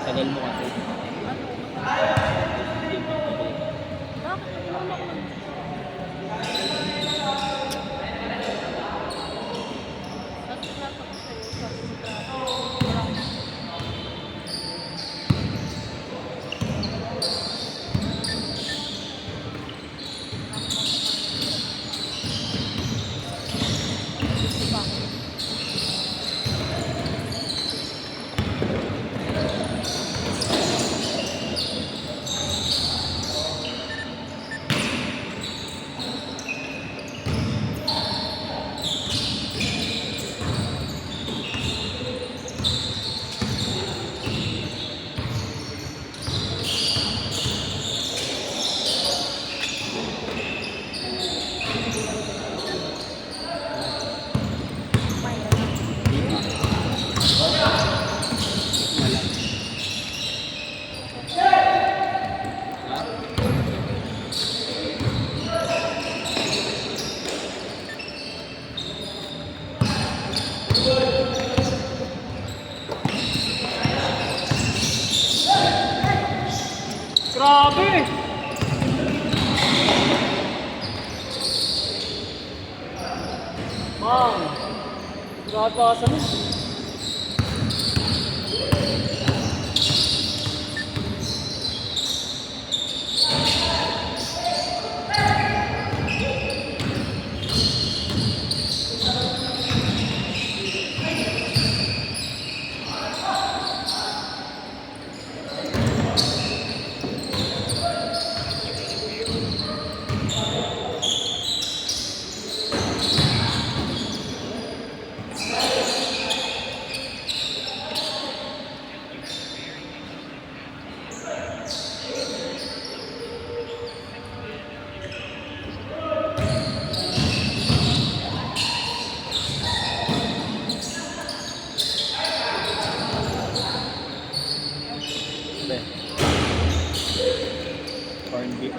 Tagal mo kasi. Grabe! Ma'am, grabe ka sa mis. Corn beef.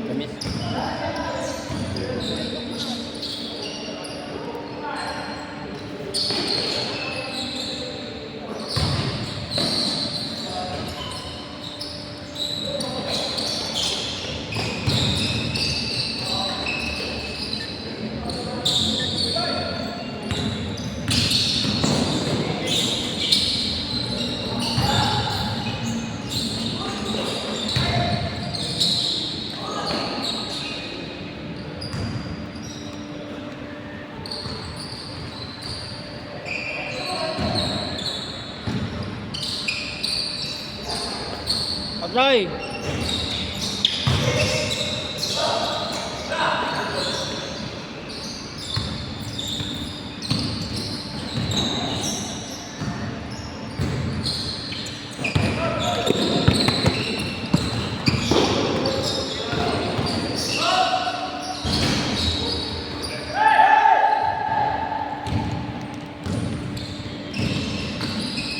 Tamis. Agay!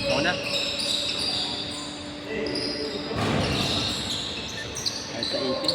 Ako na. Kahit sa 18.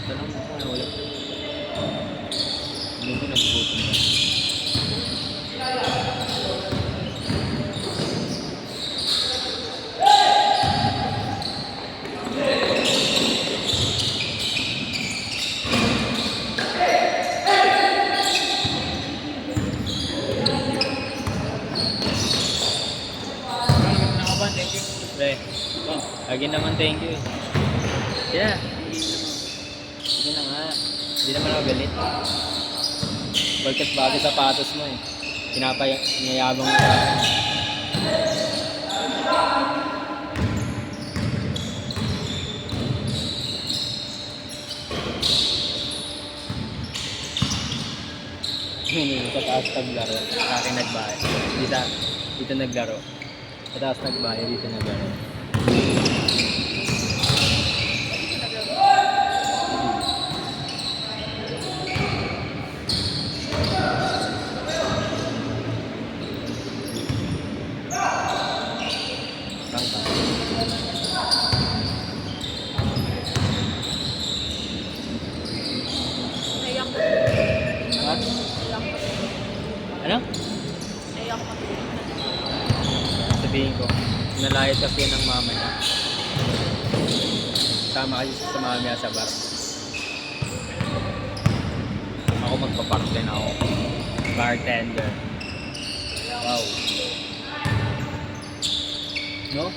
Tanong mo kung wala. Hindi ko nagugutom na. Pre, lagi naman thank you. Yeah. Sige na nga. Hindi naman ako galit. Bagkat bagay sapatos mo eh. Pinapayayabang mo sa akin. Sa taas naglaro. Sa akin nagbayad. Dito naglaro. Sa taas nagbayad. Dito naglaro. Saan ka? Naiyak ko. Ha? Ano? Naiyak ko. Sabihin ko, nalayas kasi yan ng mama niya. Sama kasi sa mama niya sa bar. Ako magpapak din ako. Bartender. Wow. No?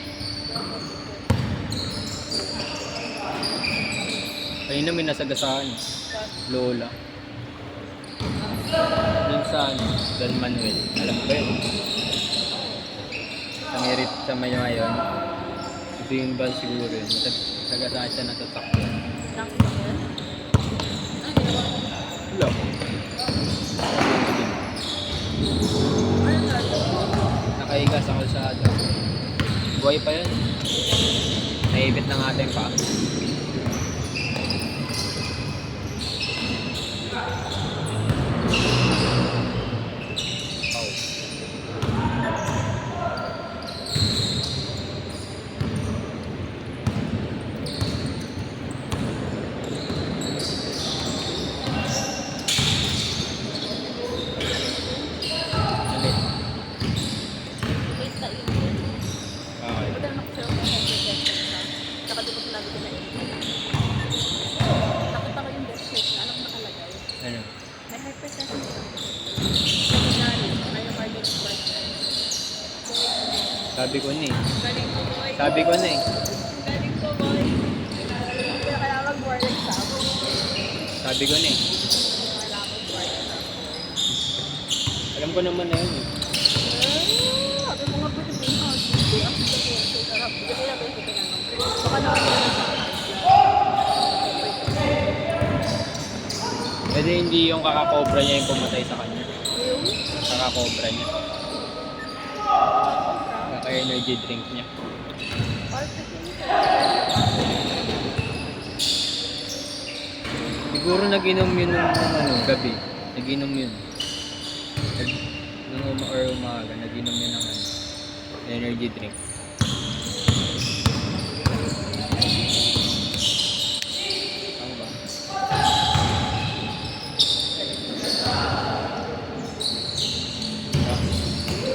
Kanina may nasagasaan. Lola. Minsan, Don Manuel. Alam ko yun. Nangirit sa ngayon. Ito yung bal siguro yun. Nasagasaan siya nasatakyan. Nakita ko yun? Ano ginawa ko? Wala ko. Ano gagawin? Nakahiga sa kalsada. Buhay pa yun. Naibit na nga ating pa. Wait na yun. Okay. Madal na ko sa'yo kung hypertension ka. Saka di ko sinabi ko na yun. Nakita ko yung death sheet na alam nakalagay. Ano? May hypertension ka. Secondary, myocardial infarction. Sabi ko na eh. Galing ko, boy. Sabi ko na eh. Galing ko, boy. Kaya kailangan mag-board exam. Sabi ko na eh. Kailangan mag-board exam. Alam ko naman na yun eh. Sabi mo nga po sa Pilipinas. Hindi ako sa Pilipinas. Sarap. Hindi ko yung basic na naman. Baka naman yun ang Kasi hindi yung kakakobra niya yung pumatay sa kanya. yung Kakakobra niya. Kaka-energy drink niya. Siguro nag-inom yun nung gabi. Nag-inom yun. Nung umaga, nag-inom yun ng energy drink. Ano ba?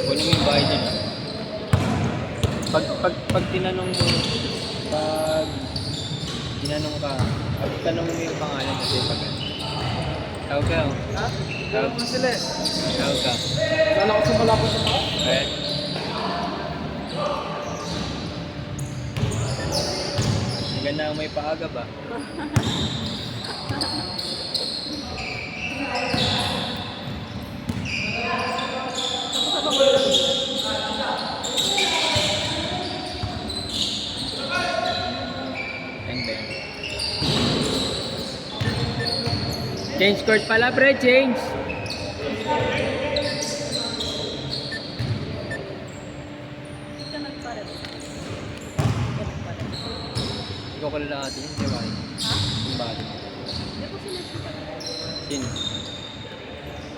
Kunin mo yung bahay din. Pag tinanong mo, pag tinanong ka, pag tanong mo yung pangalan kasi pag tawag ka. Ha? Tawag. Ano sila eh? Tawag ka. Kala ko sa malapot sa mga. Ayan. Ang ganda ang may paaga ba? And then change court pala pre, change! Hindi ka nagparel. Ikaw ko lang natin yung diba? Ha? Yung bali. Hindi ko sinasita. Sino?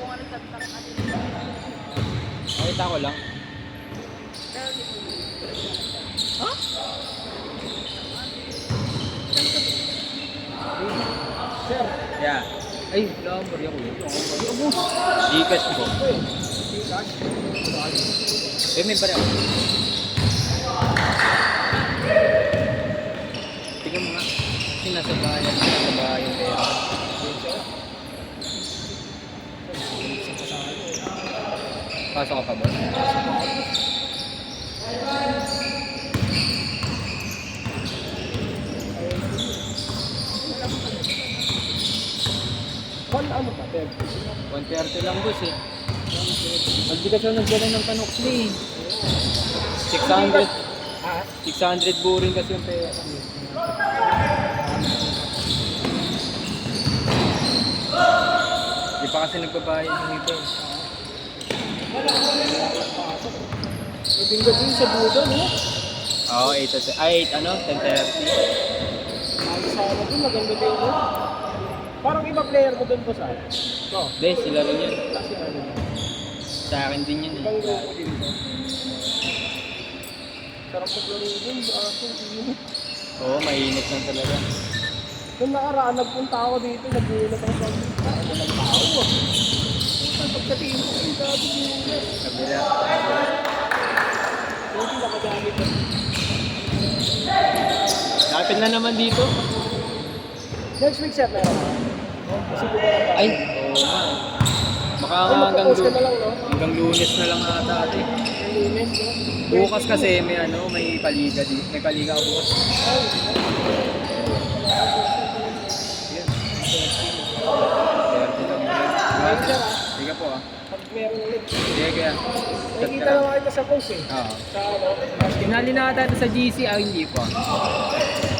Kung ano nagtagtang ano. Nakita ko lang. Pero hindi ko. Ha? Saan ko dito? Sir. Yeah. Ay, number ako yun. Hindi ubus. Gcash ko. May pare ako. Tingnan mo nga. Kasi nasa bayan pera. Pasok ka pa ba? Ano ba, Ted? 130 lang boss eh. Hindi ka siya nagdala ng panukli. 600. Ha? 600 buring kasi yung pera. Di pa kasi nagbabayad yung iba. Pwedeng gawin sa Buda, no? Oo, 8 ano? 10:30. Ang sana dun, maganda din yun. Parang iba player mo dun po sa no? Hindi, sila rin yun. Kasi ano, Sa akin din yun ibang eh. grupo din to. Sarap maglaro dun, aso, init. Oo, mainit lang talaga. Nung nakaraan, nagpunta ako dito, nagulat ako sa ano ng tao ah. Pagkatingin ko, ay dati gulat. Kabila. Hindi nakagamit na. Lapit na naman dito. Next week, sir, meron ka? Kasi ko ba Ay, oo nga. Baka Ay, nga magpo-post ka na lang, no? hanggang Lunes na lang ata ate. Ang lunes, no? Bukas kasi may paliga dito. May paliga ako bukas. Ay, Yun. 30 lang. ay, sir, ah. Sige po ah. Pag meron ulit. Sige kaya. Chat Nakikita ka lang. naman kita sa post eh. Oo. Sa ano? Tinali na ata ito sa GC. Ah, hindi po ah.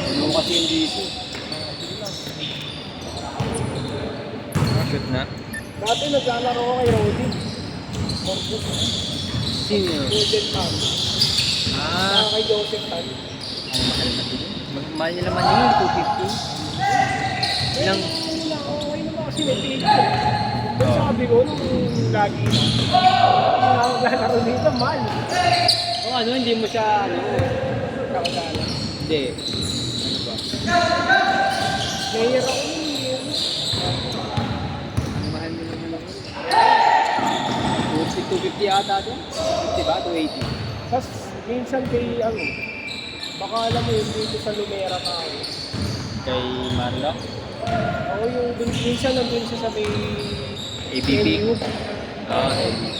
Ano kasi yung GC. Shoot na. Dati naglalaro ko kay Rodin. Corpus. Sino yun? Golden Man. Ah, Saka kay Joseph Tan. ang mahal na din. Mahal niya naman yun, 250. Ilang, Okay naman kasi may tigil. Pero Oo. sabi ko, nung lagi na. Kung naglalaro dito, mahal. o ano, hindi mo siya, ano, Nakagala. hindi. Ano ba? Player ako yun. Ang mahal niya naman ako. 250 ata doon? 50 ba? 280? Tapos minsan kay ano, baka alam mo yun dito sa Lumera tayo. Kay Marlo? Ako yung minsan nandun siya sa may ABB? LU. Ah, ABB.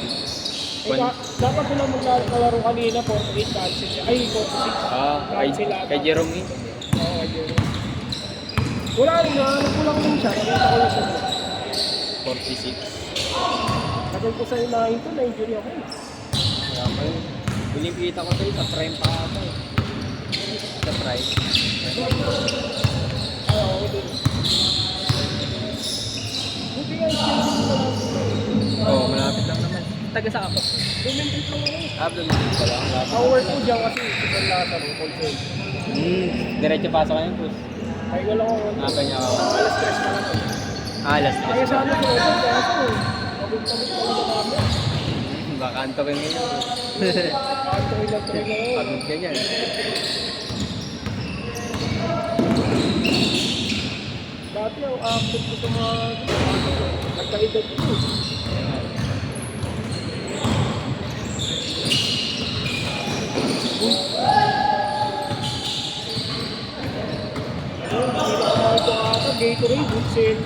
Dapat ko lang maglalaro kanina, 48 cancel siya. Ay, 46. Ah, kay Jerome eh. Oo, kay Jerome. Wala rin, nahanap ko lang din siya. Nakita ko lang siya. 46. Tagal ko sa inahin to, na-injury ako eh. Kaya pa yun. Huling kita ko sa'yo, sa prime pa ata eh. Sa prime. Ay, ako din. Buti nga, schedule ko lang. Oo, malapit lang naman. Taga sa kapag. Bumintip lang ako eh. Ah, bumili ka lang. Ang work ko dyan kasi, super lata rin, console. Diretso pasok ka yung bus. Ay, wala ko. Nakapay niya ako. Alas 3 pa lang. Alas Kaya sana ko, kaso, pagod-pagod ko lang kami. Baka antokin mo yun. Tuloy lang ako. Pagod ka niyan. Dati ang active ko sa mga nagkaedad ko. Gatorade, good sale.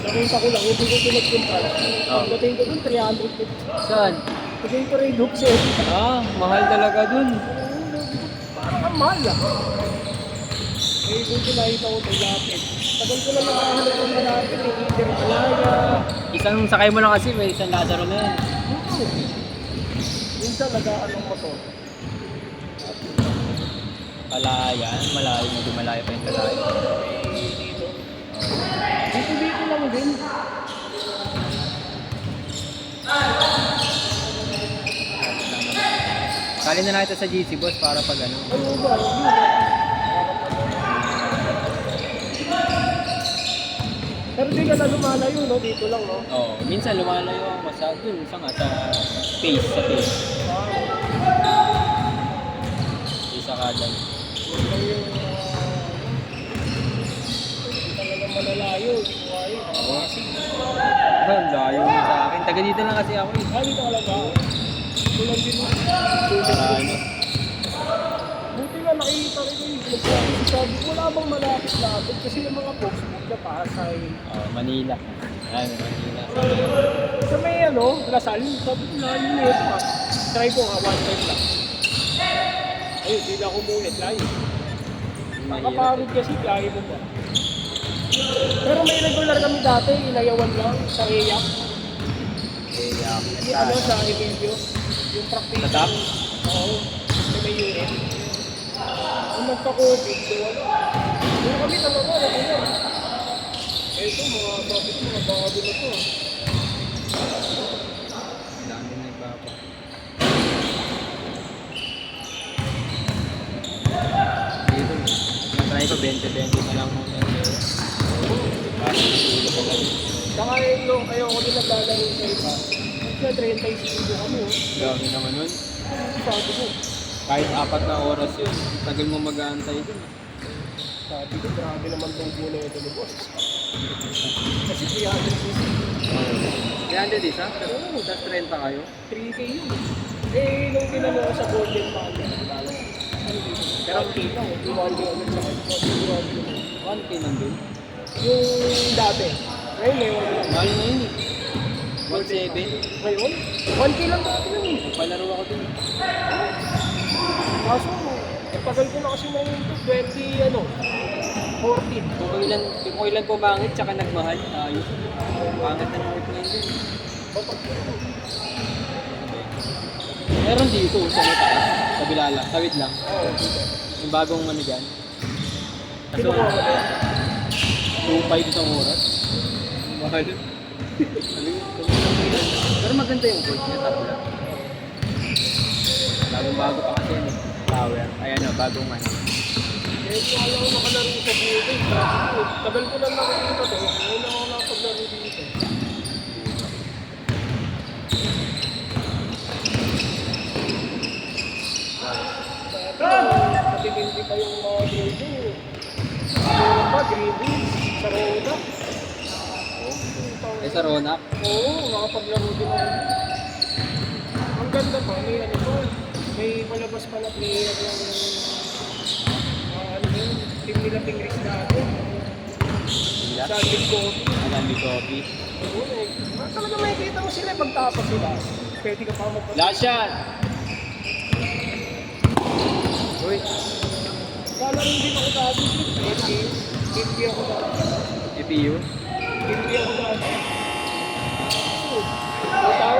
Nakita ko lang, hindi ko pinagpuntal. Pagdating ko dun, 350. Saan? Gatorade, good sale. Ah, mahal talaga dun. Parang ang mahal ah. Eh, kung nakita ko ito lapit. Tagal ko lang nakahanap ng malapit, yung Eater Malaya. Isang sakay mo lang kasi, may isang Lazaro na yun. Minsan nag-aanong motor. Palaya, malayo, medyo malayo pa yung Palaya. Dito lang din. Kali na natin sa GC boss para pag ano. Ano ba? Pero di ka na lumalayo, no? Dito lang, no? Oo, minsan lumalayo ako masyado dun, sa nga sa pace, sa pace. Isa ka dyan. Yun lang yung... malalayo. Hindi ko kaya. Ang layo mo sa akin. Taga dito lang kasi ako eh. Dito ka lang ba? Tulad din mo. Ano? Buti nga nakikita rin ko yung vlog. Sabi ko, wala bang malapit-lapit? Kasi yung mga folks, na Pasay. Manila. Ay, Manila. Sa may Lasal, sabi ko, layo na ito pa. Try ko nga, one time lang. Ayun, hindi na ako mulit, layo. Nakapagod kasi, layo mo ba? Pero may regular kami dati, inayawan lang, sa Eyak. Yung sa Emilio, yung practice. Sa top? Oo, may unit. Kung nagka-COVID, wala. Yung kami talaga, regular. Ito, mga topic mo, bago na to. Dami na ipapa. Dito, natry ko 20-20 na lang muna. Kasi nasulo ko lang. Saka yung ayoko din naglalaro sa iba. Kasi 35 kami, Dami naman nun. Sabi ko, Kahit 4 na oras yun, tagal mo mag-aantay dun. sabi ko, grabe naman tong buo na ito ni boss. Kasi 300 300 isa? Oo, tas 30 kayo. 3K yun. Eh, nung ginano ko sa Golden Panda, pero kita ko, 200 ulit sa akin. 1K nandun. Yung dati, ngayon may 1 lang. Mahal na yun eh. 1.7. Ngayon, 1K lang dati lang eh. Palaro ako dun. Kaso, tagal ko na kasi na yun to, 14. Kung ilan pumangit, tsaka nagmahal. Ayos. Pangit na ng ngayon dun. Meron dito sa may taas. Sa Bilala. Tawid lang. Oo, Yung bagong ano dyan. Sino ko ako na? 2.5 isang oras. Mahal. Pero maganda yung gold niya. Tapos bagong bago pa kasi yan eh. Tower. Ayan na, bagong ano. Eh, kung alam ko nakalaro sa dito, tagal ko lang nakikita to. Ngayon ako nakapaglaro dito. Matitindi pa yung mga grade. Meron pa, grade, sa Roda. Eh sa Ronak. Oo, nakapaglaro din ako. Ang ganda pa, may ano pa. May palabas pa na player ng ano yun, team nila Tingris dati. Sila. Sa Big Coffee. Anandi Coffee. Oo eh. Talaga makikita mo sila pagtapos sila. Pwede ka pa magpapos. Last shot! Uy, Kala rin din ako dati. Hindi ako dati. GPU. Hindi ako dati. So tayo,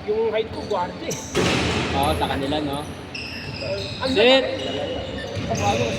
yung height ko, guardia eh. Oo, sa kanila no. Ang Sit! Papalos.